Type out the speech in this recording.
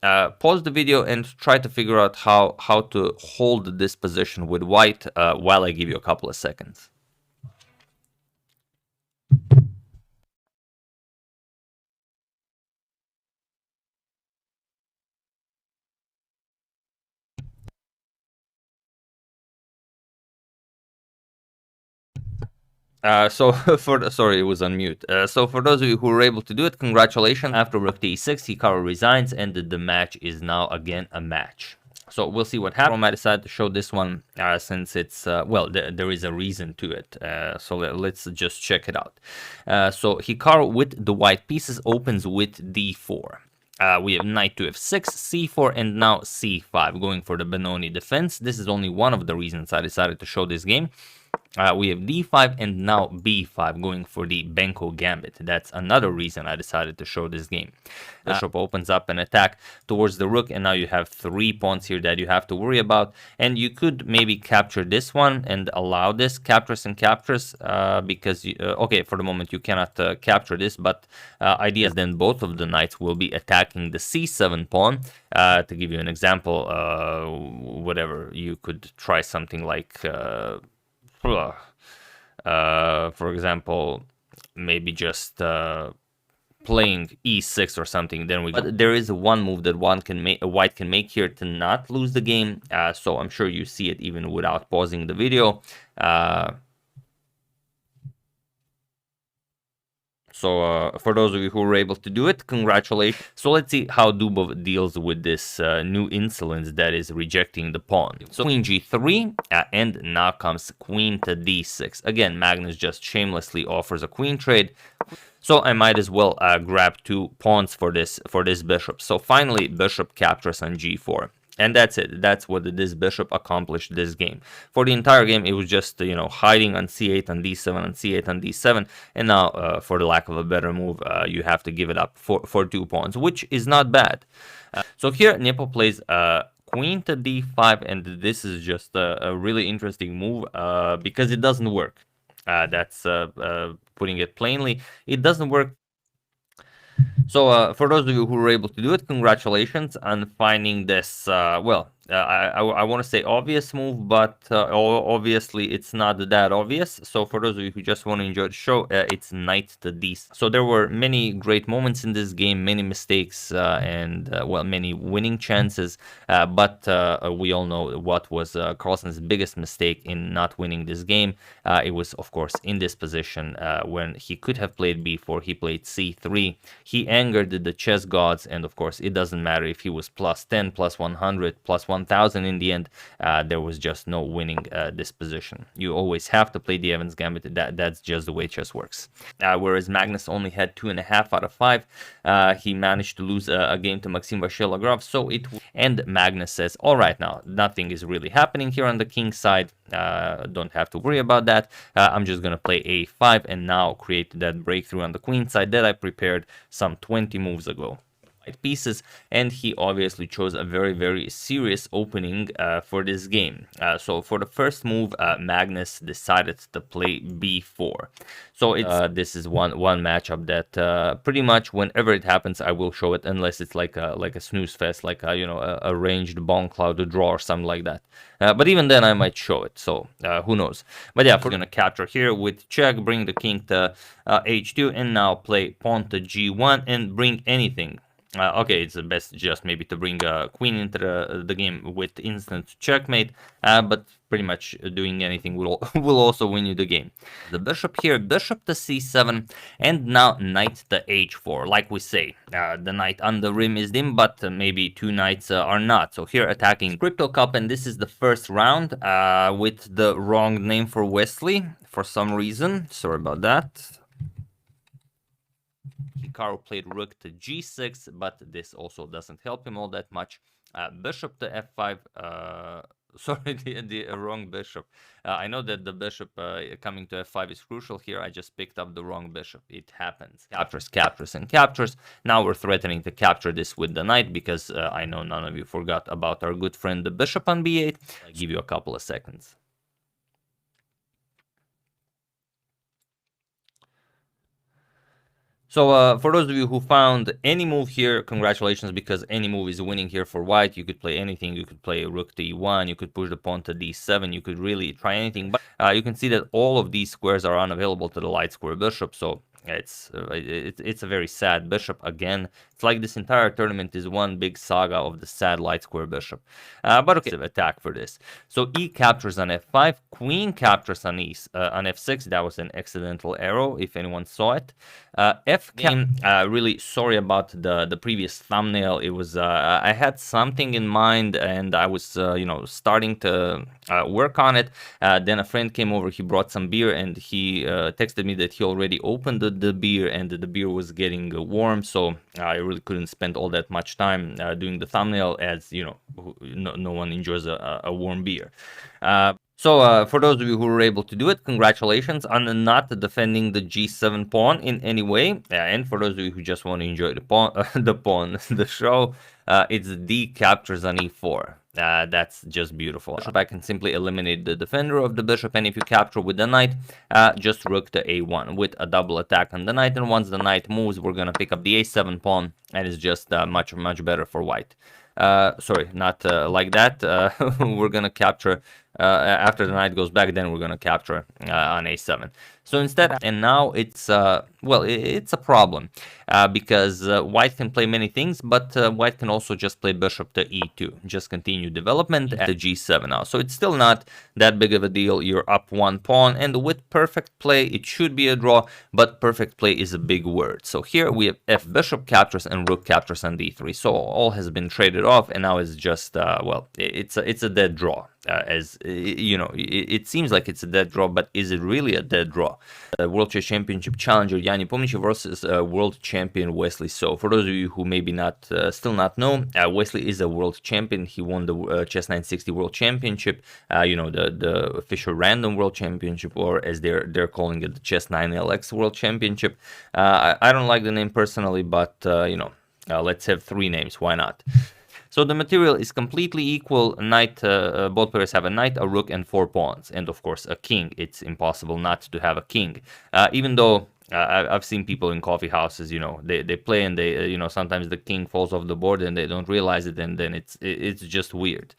Pause the video and try to figure out how to hold this position with white while I give you a couple of seconds. So sorry, it was on mute. So for those of you who were able to do it, congratulations. After rook d6, Hikaru resigns, and the match is now again a match. So we'll see what happens. I decided to show this one since it's well, there is a reason to it. So let's just check it out. So Hikaru with the white pieces opens with d4. We have knight to f6, c4, and now c5, going for the Benoni defense. This is only one of the reasons I decided to show this game. We have d5 and now b5, going for the Benko gambit. That's another reason I decided to show this game. Bishop opens up an attack towards the rook, and now you have 3 pawns here that you have to worry about. And you could maybe capture this one and allow this captures and captures because, okay, for the moment you cannot capture this, but idea is then both of the knights will be attacking the c7 pawn. To give you an example, whatever, you could try something like... for example, maybe just playing e6 or something. Then we. But there is one move that white can make here to not lose the game. So I'm sure you see it even without pausing the video. So for those of you who were able to do it, congratulations. So let's see how Dubov deals with this new insolence that is rejecting the pawn. So queen g3, and now comes queen to d6. Again, Magnus just shamelessly offers a queen trade. So I might as well grab 2 pawns for this bishop. So finally, bishop captures on g4. And that's it. That's what this bishop accomplished this game. For the entire game, it was just, hiding on c8, on d7, on c8, on d7. And now, for the lack of a better move, you have to give it up for 2 pawns, which is not bad. So here, Nepo plays queen to d5, and this is just a really interesting move because it doesn't work. That's putting it plainly. It doesn't work. So for those of you who were able to do it, congratulations on finding this, I want to say obvious move, but obviously it's not that obvious. So for those of you who just want to enjoy the show, it's knight to d6. So there were many great moments in this game, many mistakes, and many winning chances, but we all know what was Carlsen's biggest mistake in not winning this game. It was, of course, in this position when he could have played b4, he played c3. He angered the chess gods, and of course it doesn't matter if he was plus 10, plus 100, plus 1000 in the end, there was just no winning this position. You always have to play the Evans Gambit. That's just the way chess works. Whereas Magnus only had 2.5 out of 5, he managed to lose a game to Maxim Vachier-Lagrave. And Magnus says, all right, now nothing is really happening here on the king side. Don't have to worry about that. I'm just gonna play a5 and now create that breakthrough on the queen side that I prepared some 20 moves ago. Pieces, and he obviously chose a very, very serious opening for this game. So for the first move, Magnus decided to play b4. So it's this is one matchup that pretty much whenever it happens, I will show it, unless it's like a snooze fest, like a ranged bone cloud draw or something like that. But even then, I might show it. So who knows? But yeah, we're gonna capture here with check, bring the king to h2, and now play pawn to g1 and bring anything. Okay, it's the best just maybe to bring a queen into the game with instant checkmate, but pretty much doing anything will also win you the game. The bishop here, bishop to c7, and now knight to h4. Like we say, the knight on the rim is dim, but maybe 2 knights are not. So here attacking Crypto Cup, and this is the first round with the wrong name for Wesley for some reason. Sorry about that. Hikaru played rook to g6, but this also doesn't help him all that much. Bishop to f5. Sorry, the wrong bishop. I know that the bishop coming to f5 is crucial here. I just picked up the wrong bishop. It happens. Captures, captures, and captures. Now we're threatening to capture this with the knight because I know none of you forgot about our good friend the bishop on b8. I'll give you a couple of seconds. So for those of you who found any move here, congratulations, because any move is winning here for white. You could play anything. You could play rook to e1. You could push the pawn to d7. You could really try anything. But you can see that all of these squares are unavailable to the light square bishop. So it's a very sad bishop again. It's like this entire tournament is one big saga of the sad light square bishop. But okay, attack for this. So e captures on f5, queen captures on on f6. That was an accidental arrow, if anyone saw it. F came. Really sorry about the previous thumbnail. It was I had something in mind and I was starting to work on it. Then a friend came over. He brought some beer and he texted me that he already opened the beer and the beer was getting warm. So I really couldn't spend all that much time doing the thumbnail, as no one enjoys a warm beer. So for those of you who were able to do it, congratulations on not defending the g7 pawn in any way. And for those of you who just want to enjoy the pawn, the show, it's d captures on e4. That's just beautiful. I can simply eliminate the defender of the bishop, and if you capture with the knight, just rook to a1 with a double attack on the knight. And once the knight moves, we're gonna pick up the a7 pawn, and it's just much better for white. Sorry, not like that. We're gonna capture after the knight goes back. Then we're gonna capture on a7. So instead, and now it's well, it's a problem because white can play many things, but white can also just play bishop to e2, just continue development at the g7 now. So it's still not that big of a deal. You're up one pawn, and with perfect play, it should be a draw. But perfect play is a big word. So here we have f bishop captures and rook captures on d3. So all has been traded off, and now it's just well, it's a dead draw. As you know, it seems like it's a dead draw, but is it really a dead draw? World Chess Championship challenger Yanni Pomnichev versus world champion Wesley. So for those of you who maybe still not know, Wesley is a world champion. He won the Chess 960 World Championship, the official random World Championship, or as they're calling it, the Chess 9LX World Championship. I don't like the name personally, but let's have three names. Why not? So the material is completely equal. Knight, both players have a knight, a rook, and 4 pawns, and of course a king. It's impossible not to have a king, even though I've seen people in coffee houses. They play and they sometimes the king falls off the board and they don't realize it, and then it's just weird.